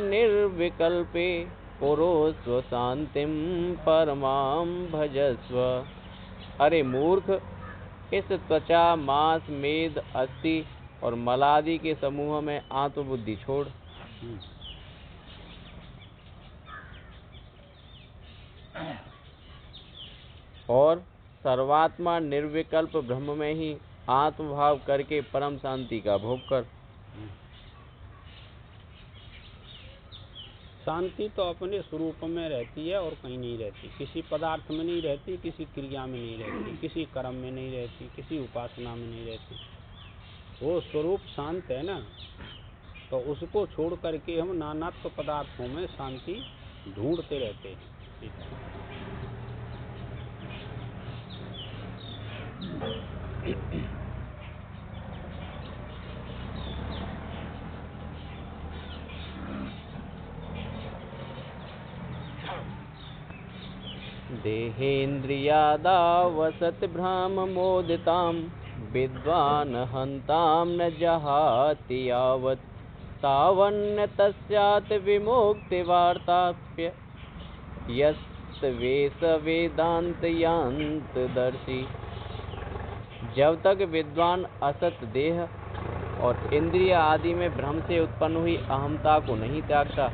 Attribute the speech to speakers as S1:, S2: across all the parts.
S1: निर्विकल्पे पुरोस्व शांतिम परमाम भजस्व। अरे मूर्ख, इस त्वचा, मांस, मेद, अस्थि और मलादि के समूह में आत्मबुद्धि छोड़ और सर्वात्मा निर्विकल्प ब्रह्म में ही आत्मभाव करके परम शांति का भोग कर।
S2: शांति तो अपने स्वरूप में रहती है और कहीं नहीं रहती, किसी पदार्थ में नहीं रहती, किसी क्रिया में नहीं रहती, किसी कर्म में नहीं रहती, किसी उपासना में नहीं रहती। वो स्वरूप शांत है ना, तो उसको छोड़ करके हम नानात्व पदार्थों में शांति ढूंढते रहते हैं।
S1: देहेन्द्रियादावसत भ्राममोदितां विद्वान् हन्तां न जहाति यावत् तावन्न तस्यात् विमुक्तिवार्ताप्य यस्वेष वेदान्तयान्तदर्शी। जब तक विद्वान असत देह और इंद्रिय आदि में भ्रम से उत्पन्न हुई अहमता को नहीं त्यागता,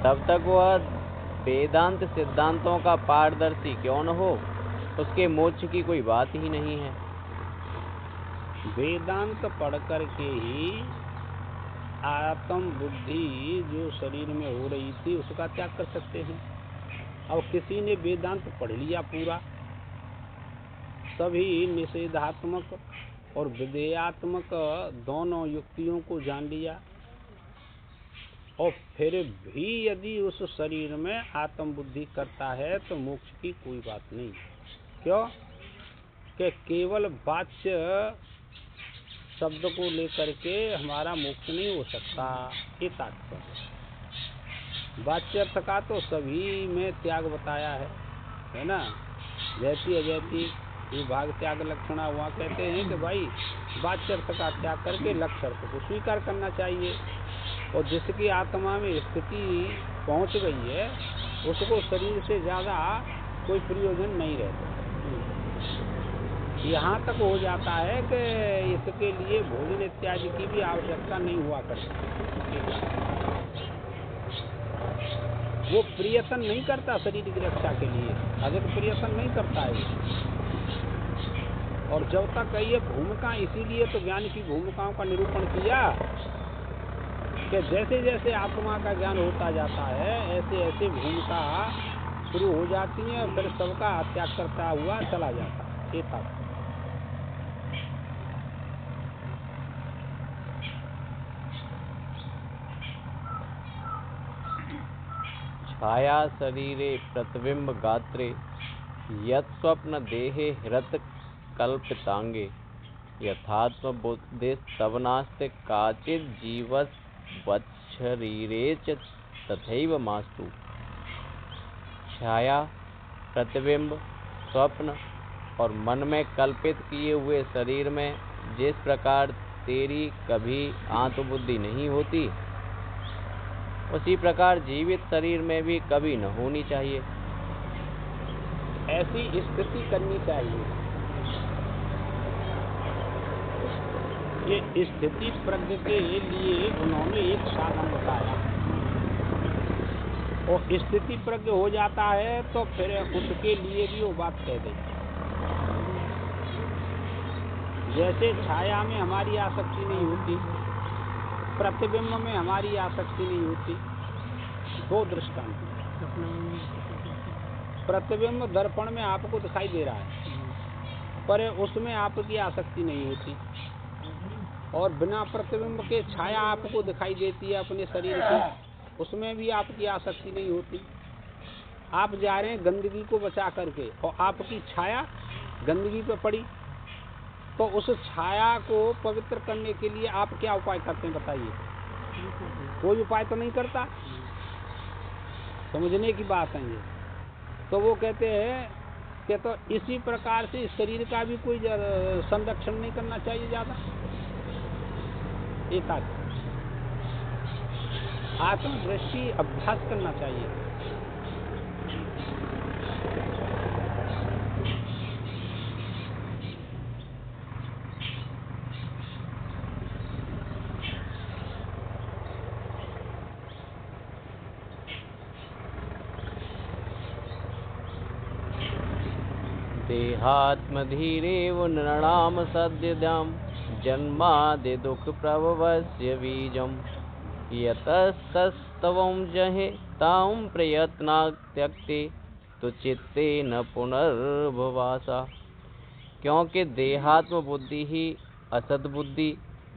S1: तब तक वह वेदांत सिद्धांतों का पारदर्शी क्यों न हो, उसके मोक्ष की कोई बात ही नहीं है।
S2: वेदांत पढ़ करके ही आत्म बुद्धि जो शरीर में हो रही थी उसका त्याग कर सकते हैं। अब किसी ने वेदांत पढ़ लिया पूरा, सभी निषेधात्मक और विधेयात्मक दोनों युक्तियों को जान लिया, और फिर भी यदि उस शरीर में आत्म बुद्धि करता है तो मोक्ष की कोई बात नहीं। क्यों? कि केवल वाच्य शब्द को लेकर के हमारा मोक्ष नहीं हो सकता, ये तात्पर्य। वाच्य अर्थ का तो सभी में त्याग बताया है ना। जैसी अजैती विभाग त्याग लक्षणा हुआ, कहते हैं कि भाई वाच्य अर्थ का त्याग करके लक्ष्य अर्थ को स्वीकार करना चाहिए, और जिसकी आत्मा में स्थिति पहुंच गई है उसको शरीर से ज़्यादा कोई प्रयोजन नहीं रहता। यहाँ तक हो जाता है कि इसके लिए भोजन इत्यादि की भी आवश्यकता नहीं हुआ करती। वो प्रयत्न नहीं करता शरीर की रक्षा के लिए, अधिक प्रयत्न नहीं करता है। और जब तक ये भूमिका, इसीलिए तो ज्ञान की भूमिकाओं का निरूपण किया कि जैसे जैसे आत्मा का ज्ञान होता जाता है ऐसे ऐसे भूमिका शुरू हो जाती है, और फिर सबका त्याग करता हुआ चला जाता है। ये था
S1: छाया शरीरे प्रतिबिंब गात्रे यत् स्वप्न देहे हृत कल्पितांगे यथात्म बुद्धिस्तवनास्ति काचित् जीवशरीरे च तथैव मास्तु। छाया, प्रतिबिंब, स्वप्न और मन में कल्पित किए हुए शरीर में जिस प्रकार तेरी कभी आत्मबुद्धि नहीं होती, उसी प्रकार जीवित शरीर में भी कभी न होनी चाहिए।
S2: ऐसी स्थिति करनी चाहिए। ये स्थिति प्रज्ञ के लिए उन्होंने एक साधन बताया, और स्थिति प्रज्ञ हो जाता है तो फिर उसके लिए भी वो बात कह दी। जैसे छाया में हमारी आसक्ति नहीं होती, प्रतिबिंब में हमारी आसक्ति नहीं होती। दो दृष्टांत। प्रतिबिंब दर्पण में आपको दिखाई दे रहा है, पर उसमें आपकी आसक्ति नहीं होती, और बिना प्रतिबिंब के छाया आपको दिखाई देती है अपने शरीर की, उसमें भी आपकी आसक्ति नहीं होती। आप जा रहे हैं गंदगी को बचा करके, और आपकी छाया गंदगी पे पड़ी, तो उस छाया को पवित्र करने के लिए आप क्या उपाय करते हैं बताइए? कोई उपाय तो नहीं करता। समझने की बात है ये। तो वो कहते हैं कि तो इसी प्रकार से शरीर का भी कोई संरक्षण नहीं करना चाहिए ज़्यादा। एकाग्र आत्मदृष्टि अभ्यास करना चाहिए।
S1: देहात्मधीरेव नृणाम सद्यदाम जन्मादि दुख प्रभवस्य बीजम यतस्तस्तवं जहे तां प्रयत्ना त्यक्ते तो चित्ते न पुनर्भवासा। क्योंकि देहात्म बुद्धि ही असद बुद्धि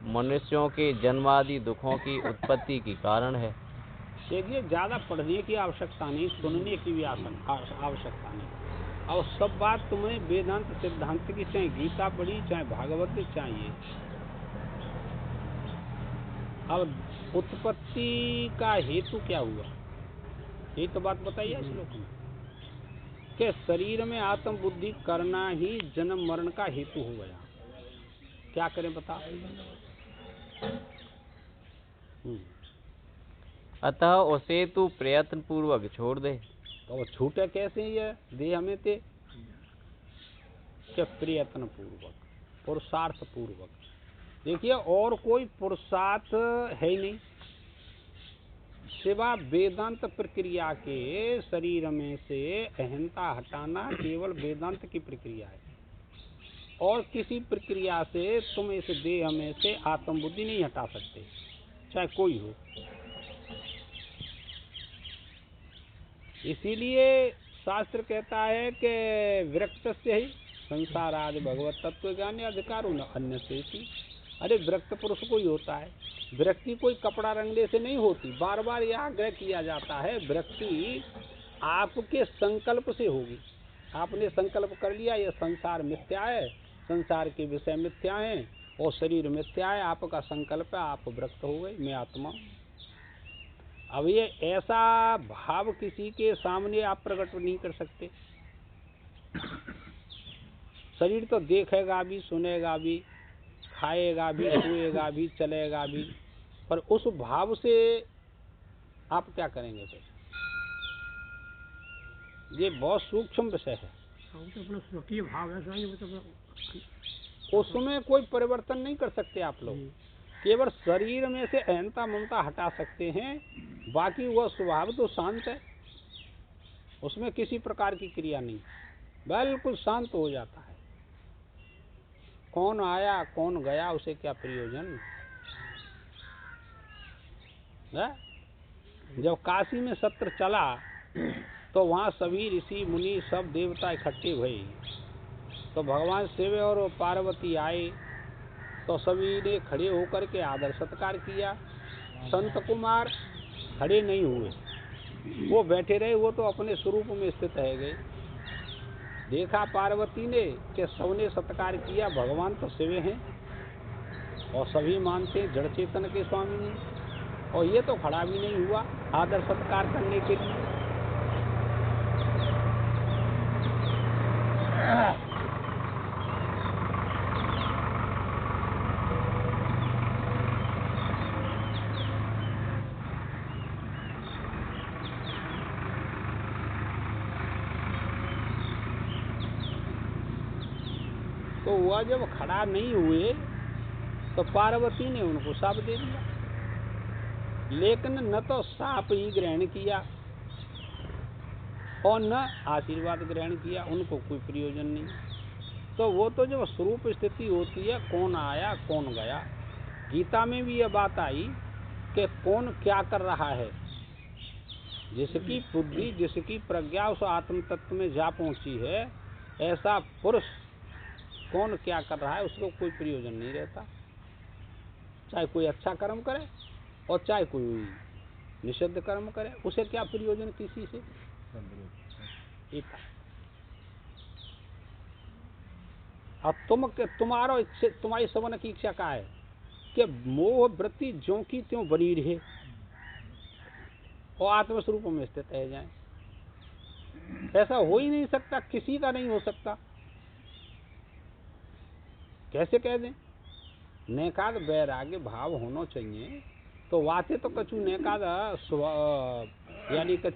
S1: मनुष्यों के जन्मादि दुखों की उत्पत्ति की कारण है।
S2: देखिए, ज़्यादा पढ़ने की आवश्यकता नहीं, सुनने की भी आवश्यकता नहीं। और सब बात तुमने वेदांत सिद्धांत की, चाहे गीता पढ़ी, चाहे भागवत, चाहिए। अब उत्पत्ति का हेतु क्या हुआ, ये तो बात बताइए श्लोक में कि शरीर में आत्म बुद्धि करना ही जन्म मरण का हेतु हो गया। क्या करें बता।
S1: अतः उसे तू प्रयत्न पूर्वक छोड़ दे।
S2: तो वो छूटे कैसे ये देह में ते प्रयत्न पूर्वक, पुरुषार्थ पूर्वक। देखिए, और कोई पुरुषार्थ है ही नहीं सिवा वेदांत प्रक्रिया के। शरीर में से अहंता हटाना केवल वेदांत की प्रक्रिया है, और किसी प्रक्रिया से तुम इस देह में से आत्मबुद्धि नहीं हटा सकते, चाहे कोई हो। इसीलिए शास्त्र कहता है कि विरक्त से ही संसार आदि भगवत तत्व ज्ञान अधिकार न अन्य से ही। अरे विरक्त पुरुष को ही होता है। विरक्ति कोई कपड़ा रंगने से नहीं होती। बार बार यह आग्रह किया जाता है, विरक्ति आपके संकल्प से होगी। आपने संकल्प कर लिया ये संसार मिथ्या है, संसार के विषय मिथ्या हैं और शरीर मिथ्या है, आपका संकल्प है, आप विरक्त हो गए, मैं आत्मा। अब ये ऐसा भाव किसी के सामने आप प्रकट नहीं कर सकते। शरीर तो देखेगा भी, सुनेगा भी, खाएगा भी, सोएगा भी, चलेगा भी, पर उस भाव से आप क्या करेंगे फिर? ये बहुत सूक्ष्म विषय है।
S3: तो अपना स्वकीय भाव है,
S2: उसमें कोई परिवर्तन नहीं कर सकते आप लोग। केवल शरीर में से अहंता ममता हटा सकते हैं, बाकी वह स्वभाव तो शांत है, उसमें किसी प्रकार की क्रिया नहीं, बिल्कुल शांत हो जाता है। कौन आया कौन गया उसे क्या प्रयोजन है? जब काशी में सत्र चला तो वहाँ सभी ऋषि मुनि सब देवता इकट्ठे हुए, तो भगवान शिव और पार्वती आए, तो सभी ने खड़े होकर के आदर सत्कार किया। संत कुमार खड़े नहीं हुए, वो बैठे रहे, वो तो अपने स्वरूप में स्थित है गए। देखा पार्वती ने कि सबने सत्कार किया, भगवान तो शिव हैं और सभी मानते जड़ चेतन के स्वामी ने, और ये तो खड़ा भी नहीं हुआ आदर सत्कार करने के लिए। तो वह जब खड़ा नहीं हुए तो पार्वती ने उनको शाप दे दिया, लेकिन न तो शाप ही ग्रहण किया और न आशीर्वाद ग्रहण किया, उनको कोई प्रयोजन नहीं। तो वो तो जब स्वरूप स्थिति होती है, कौन आया कौन गया। गीता में भी यह बात आई कि कौन क्या कर रहा है। जिसकी बुद्धि जिसकी प्रज्ञा उस आत्म तत्व में जा पहुंची है, ऐसा पुरुष कौन क्या कर रहा है उसको कोई प्रयोजन नहीं रहता। चाहे कोई अच्छा कर्म करे और चाहे कोई निषिद्ध कर्म करे, उसे क्या प्रयोजन किसी से। अब तुम्हारी सवन की इच्छा क्या है कि मोह वृत्ति ज्यों की त्यों बनी रहे और आत्मस्वरूप में स्थित रह जाए। ऐसा हो ही नहीं सकता, किसी का नहीं हो सकता। कैसे कह दें? नेकाद वैराग्य भाव होना चाहिए। तो वाते तो कछु नेकाद यानी कछु